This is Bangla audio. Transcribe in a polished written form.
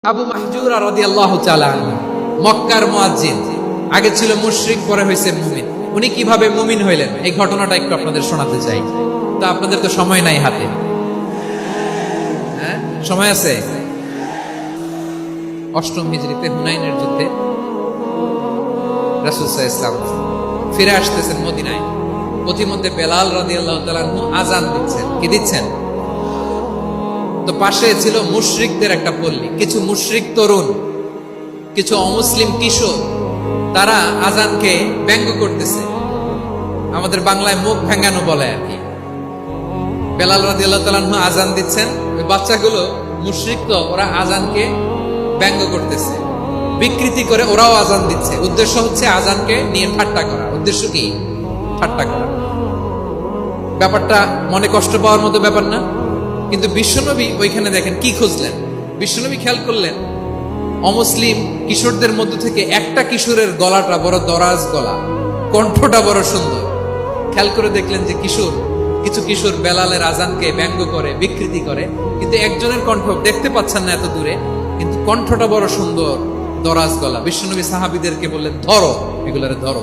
আবু মাহজুরা রাদিয়াল্লাহু তাআলা আনহু মক্কার মুয়াজ্জিন, আগে ছিল মুশরিক, পরে হয়েছে মুমিন। উনি কিভাবে মুমিন হইলেন এই ঘটনাটা একটু আপনাদের শোনাতে চাই। তো আপনাদের তো সময় নাই হাতে, হ্যাঁ সময় আছে। অষ্টম হিজরিতে হুনাইনের যুদ্ধে রাসূল সাল্লাল্লাহু আলাইহি ওয়াসাল্লাম ফিরে আসতেছেন মদিনায়। পথিমধ্যে বেলাল রাদিয়াল্লাহু তাআলা আনহু আযান দিচ্ছেন। কি দিচ্ছেন? তো পাশে ছিল মুশরিকদের একটা পল্লী, কিছু মুশরিক তরুণ, কিছু অমুসলিম কিশোর, তারা আজানকে ব্যঙ্গ করতেছে। আমাদের বাংলায় মুখ ভেঙ্গানো বলে আর কি। বেলাল রাদিয়াল্লাহু তাআলা আনহু আজান দিচ্ছেন, ওই বাচ্চাগুলো মুশরিক, তো ওরা আজানকে ব্যঙ্গ করতেছে, বিকৃতি করে ওরাও আজান দিচ্ছে। উদ্দেশ্য হচ্ছে আজানকে নিয়ে ঠাট্টা করা। উদ্দেশ্য কি? ঠাট্টা করা। ব্যাপারটা মনে কষ্ট পাওয়ার মতো ব্যাপার না? কিন্তু বিশ্বনবী ওইখানে দেখেন কি খুঁজলেন। বিশ্বনবী খেয়াল করলেন অমুসলিম কিশোরদের মধ্য থেকে একটা কিশোরের গলাটা বড় দরাজ গলা, কণ্ঠটা বড় সুন্দর। খেয়াল করে দেখলেন যে কিছু কিশোর বেলালের আজানকে ব্যঙ্গ করে, বিকৃতি করে, কিন্তু একজনের কণ্ঠ দেখতে পাচ্ছেন না এত দূরে, কিন্তু কণ্ঠটা বড় সুন্দর, দরাজ গলা। বিশ্বনবী সাহাবীদেরকে বললেন, ধরো, এগুলারে ধরো।